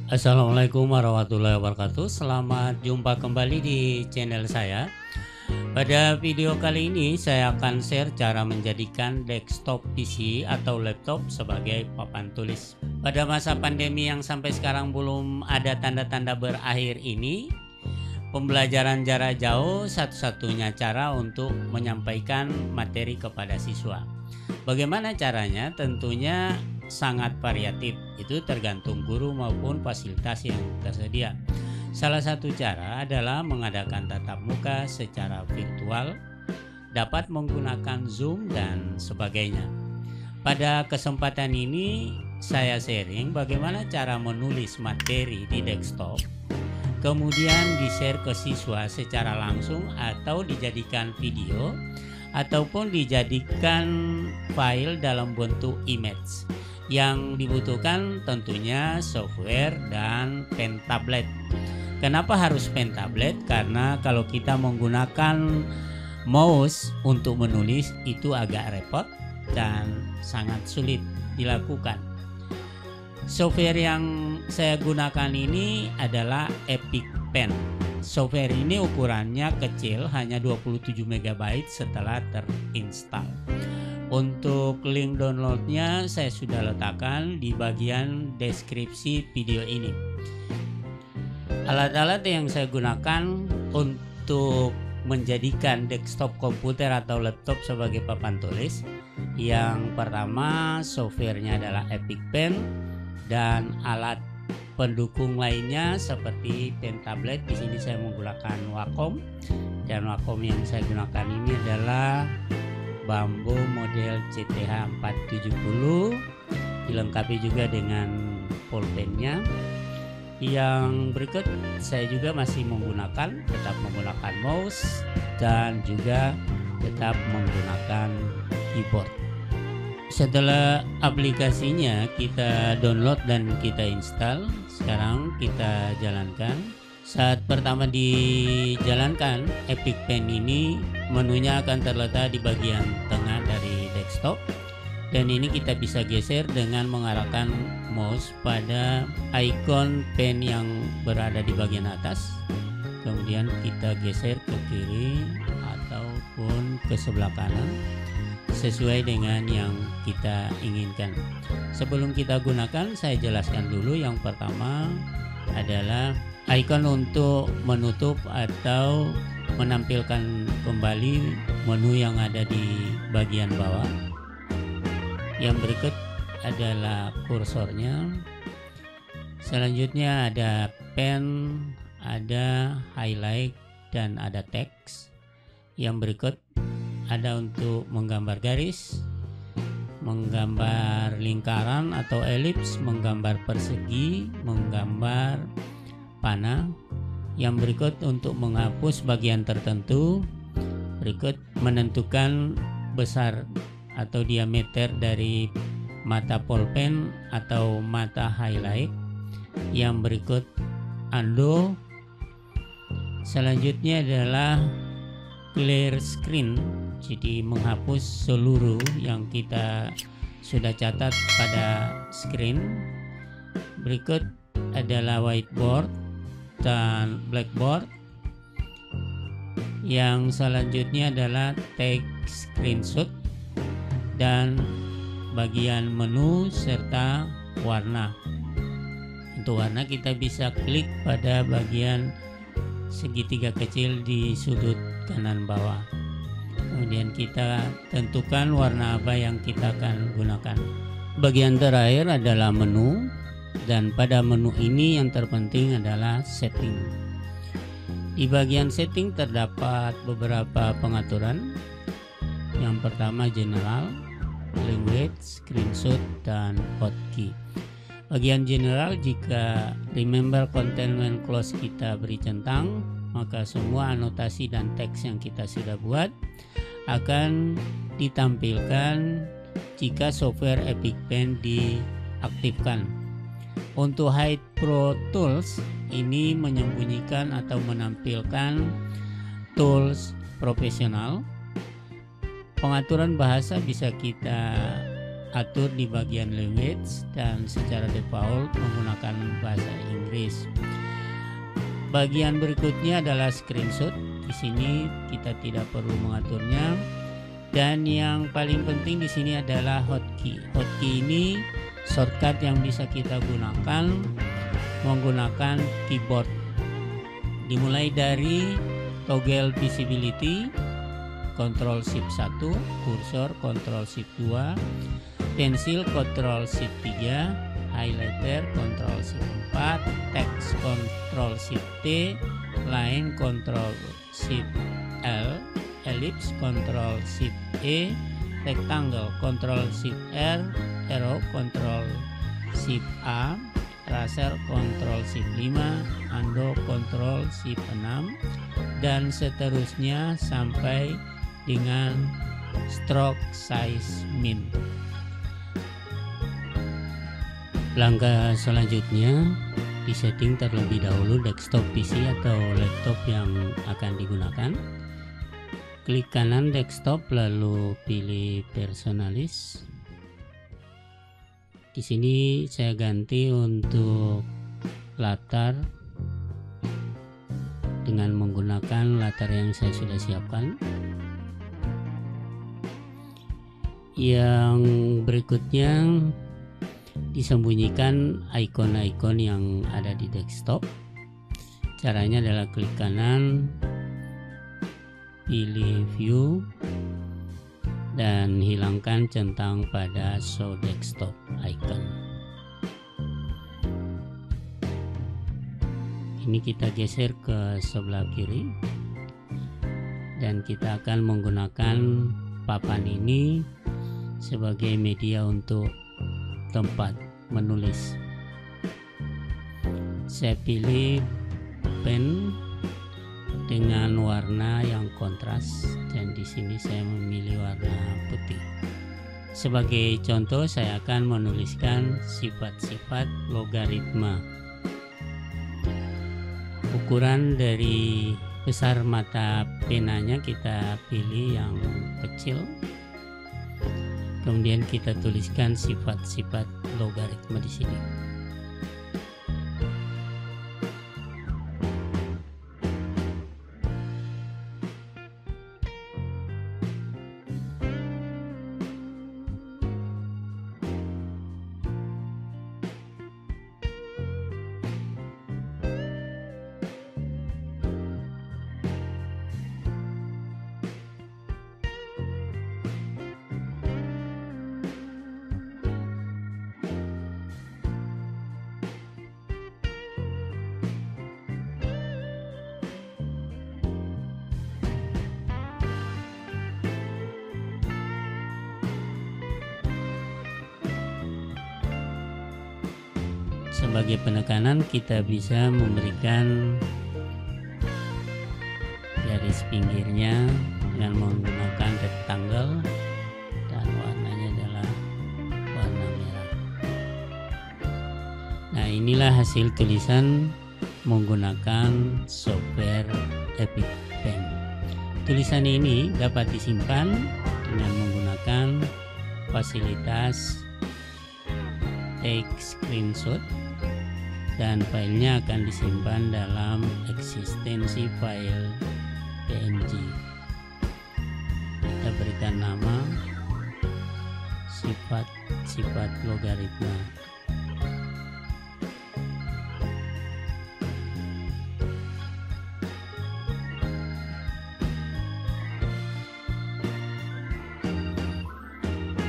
Assalamualaikum warahmatullahi wabarakatuh. Selamat jumpa kembali di channel saya. Pada video kali ini saya akan share cara menjadikan desktop PC atau laptop sebagai papan tulis. Pada masa pandemi yang sampai sekarang belum ada tanda-tanda berakhir ini, pembelajaran jarak jauh satu-satunya cara untuk menyampaikan materi kepada siswa. Bagaimana caranya? Tentunya sangat variatif, itu tergantung guru maupun fasilitas yang tersedia. Salah satu cara adalah mengadakan tatap muka secara virtual, dapat menggunakan Zoom dan sebagainya. Pada kesempatan ini saya sharing bagaimana cara menulis materi di desktop, kemudian di-share ke siswa secara langsung atau dijadikan video ataupun dijadikan file dalam bentuk image. Yang dibutuhkan tentunya software dan pen tablet. Kenapa harus pen tablet? Karena kalau kita menggunakan mouse untuk menulis itu agak repot dan sangat sulit dilakukan. Software yang saya gunakan ini adalah Epic Pen. Software ini ukurannya kecil, hanya 27 MB setelah terinstall. Untuk link downloadnya saya sudah letakkan di bagian deskripsi video ini. Alat-alat yang saya gunakan untuk menjadikan desktop komputer atau laptop sebagai papan tulis, yang pertama softwarenya adalah Epic Pen dan alat pendukung lainnya seperti pen tablet. Di sini saya menggunakan Wacom, dan Wacom yang saya gunakan ini adalah Bambu model CTH 470, dilengkapi juga dengan pulpennya. Yang berikut saya juga masih tetap menggunakan mouse dan juga tetap menggunakan keyboard. Setelah aplikasinya kita download dan kita install, sekarang kita jalankan. Saat pertama dijalankan Epic Pen ini, menunya akan terletak di bagian tengah dari desktop, dan ini kita bisa geser dengan mengarahkan mouse pada icon pen yang berada di bagian atas, kemudian kita geser ke kiri ataupun ke sebelah kanan sesuai dengan yang kita inginkan. Sebelum kita gunakan, saya jelaskan dulu. Yang pertama adalah icon untuk menutup atau menampilkan kembali menu yang ada di bagian bawah. Yang berikut adalah kursornya. Selanjutnya ada pen, ada highlight, dan ada teks. Yang berikut ada untuk menggambar garis, menggambar lingkaran atau elips, menggambar persegi, menggambar panah. Yang berikut untuk menghapus bagian tertentu. Berikut menentukan besar atau diameter dari mata pulpen atau mata highlight. Yang berikut undo. Selanjutnya adalah clear screen, jadi menghapus seluruh yang kita sudah catat pada screen. Berikut adalah whiteboard dan blackboard. Yang selanjutnya adalah take screenshot dan bagian menu serta warna. Untuk warna kita bisa klik pada bagian segitiga kecil di sudut kanan bawah, kemudian kita tentukan warna apa yang kita akan gunakan. Bagian terakhir adalah menu, dan pada menu ini yang terpenting adalah setting. Di bagian setting terdapat beberapa pengaturan. Yang pertama general, language, screenshot, dan hotkey. Bagian general, jika remember content when close kita beri centang, maka semua anotasi dan teks yang kita sudah buat akan ditampilkan jika software Epic Pen diaktifkan. Untuk Hide Pro Tools ini menyembunyikan atau menampilkan tools profesional. Pengaturan bahasa bisa kita atur di bagian language dan secara default menggunakan bahasa Inggris. Bagian berikutnya adalah screenshot. Di sini kita tidak perlu mengaturnya. Dan yang paling penting di sini adalah hotkey. Hotkey ini shortcut yang bisa kita gunakan menggunakan keyboard. Dimulai dari toggle visibility, Ctrl Shift 1, kursor Ctrl Shift 2, pensil Ctrl Shift 3, highlighter Ctrl Shift 4, text Ctrl Shift T, line Ctrl Shift L, ellipse Ctrl Shift E, rectangle Ctrl Shift R, arrow Ctrl Shift A, tracer Ctrl Shift 5, undo Ctrl Shift 6, dan seterusnya sampai dengan stroke size min. Langkah selanjutnya, disetting terlebih dahulu desktop PC atau laptop yang akan digunakan. Klik kanan desktop lalu pilih personalis. Di sini saya ganti untuk latar dengan menggunakan latar yang saya sudah siapkan. Yang berikutnya, disembunyikan ikon-ikon yang ada di desktop. Caranya adalah klik kanan, pilih view, dan hilangkan centang pada show desktop icon. Ini kita geser ke sebelah kiri dan kita akan menggunakan papan ini sebagai media untuk tempat menulis. Saya pilih pen dengan warna yang kontras dan di sini saya memilih warna putih. Sebagai contoh, saya akan menuliskan sifat-sifat logaritma. Ukuran dari besar mata penanya kita pilih yang kecil. Kemudian kita tuliskan sifat-sifat logaritma di sini. Sebagai penekanan kita bisa memberikan garis pinggirnya dengan menggunakan rectangle dan warnanya adalah warna merah. Nah, inilah hasil tulisan menggunakan software Epic Pen. Tulisan ini dapat disimpan dengan menggunakan fasilitas take screenshot dan filenya akan disimpan dalam eksistensi file PNG. Kita berikan nama sifat-sifat logaritma.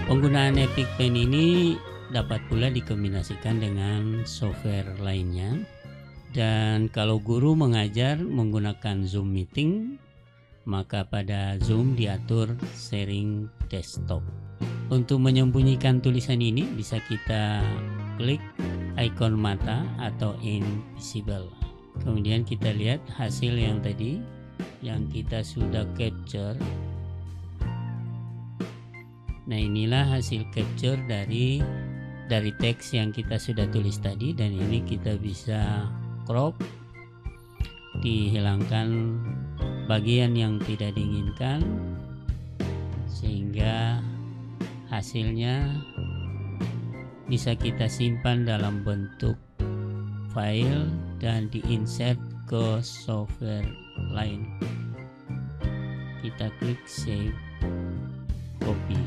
Penggunaan Epic Pen ini dapat pula dikombinasikan dengan software lainnya. Dan kalau guru mengajar menggunakan Zoom Meeting, maka pada Zoom diatur sharing desktop. Untuk menyembunyikan tulisan ini bisa kita klik ikon mata atau invisible. Kemudian kita lihat hasil yang tadi yang kita sudah capture. Nah, inilah hasil capture dari teks yang kita sudah tulis tadi, dan ini kita bisa crop, dihilangkan bagian yang tidak diinginkan sehingga hasilnya bisa kita simpan dalam bentuk file dan diinsert ke software lain. Kita klik save, copy.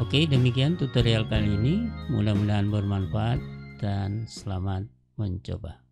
Oke, demikian tutorial kali ini. Mudah-mudahan bermanfaat dan selamat mencoba.